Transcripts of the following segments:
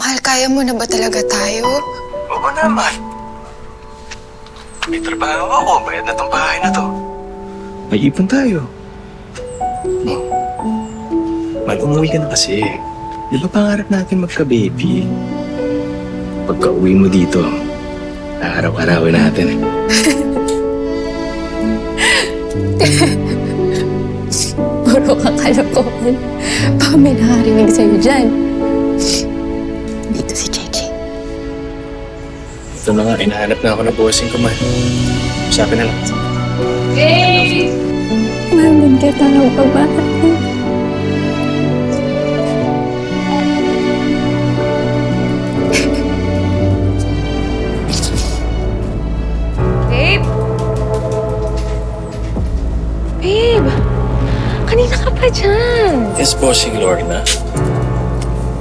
Mahal, kaya mo na ba talaga tayo? Oo naman. May trabaho ako. Bayad na tong bahay na to. May ipon tayo. Mal, umuwi ka na kasi. Di ba pangarap natin magka-baby? Pagka-uwi mo dito, araw-arawin natin eh. Puro ka kalokohan. Baka may nakarinig sa'yo dyan. Dito si Cheche. Ito na nga, inahanap na ako ng bossing ko, man. Usapin na lang. Hey! Mamin kita ng pagbahat mo. Babe! Babe! Kanina ka pa dyan. Yes, bossing Lorna.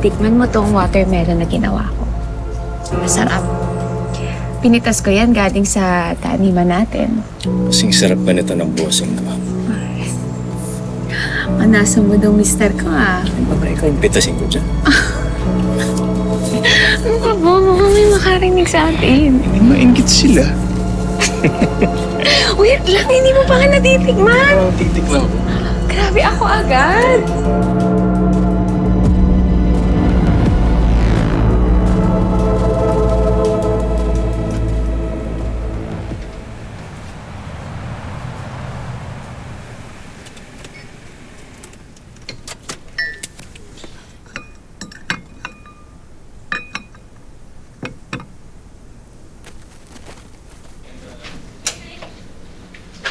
Tikman mo tong watermelon na ginawa ko. Masarap. Pinitas ko yan galing sa taniman natin. Kasing sarap ba nito ng bossing ko? Manasa mo daw mister ko ah. Baka ikaw yung pitasin ko dyan. Ano ka ba? Mukhang may makarinig sa atin. Hindi maingit sila. Wait lang, hindi mo pa nga natitikman. Titikman ko. Grabe ako agad.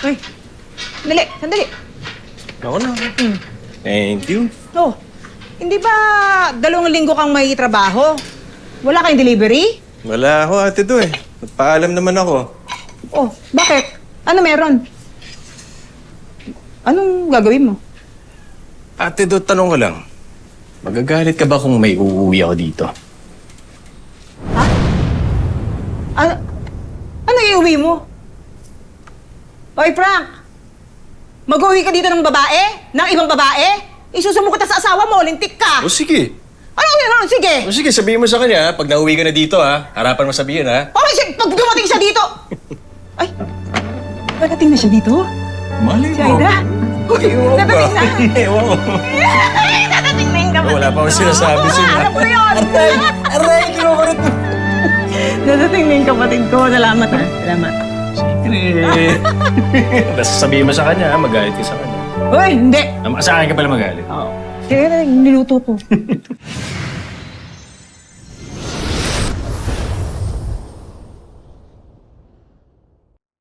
Ay, sandali, sandali. Ako na. Thank you. Oh, hindi ba 2 linggo kang may trabaho? Wala kayong delivery? Wala ako, ate do eh. Nagpaalam naman ako. Oh, bakit? Ano meron? Anong gagawin mo? Ate do, tanong ko lang. Magagalit ka ba kung may uuwi ako dito? Ano iuwi mo? Hoy, Frank! Mag-uwi ka dito ng babae? Ng ibang babae? Isusumo kita sa asawa mo, lintik ka! O sige. Ano? Sige! O sige, sabihin mo sa kanya, pag nauwi ka na dito ha. Harapan mo sabihin ha. Okay, sige, pag dumating siya dito! Ay, dadating na siya dito? Malay Si Aida? Ewan Dadating na? Ewan ko. Dadating na yung kapatid Wala pa akong sinasabi sa'yo. Ano po yun? Aray, kinukurot mo. Dadating na yung kapatid ko. Salamat ha. Salamat. Basta sabihin mo sa kanya, magalit ka sa kanya. Uy, hindi! Sa akin ka pala magalit. Oo. Sige na, niluto ko.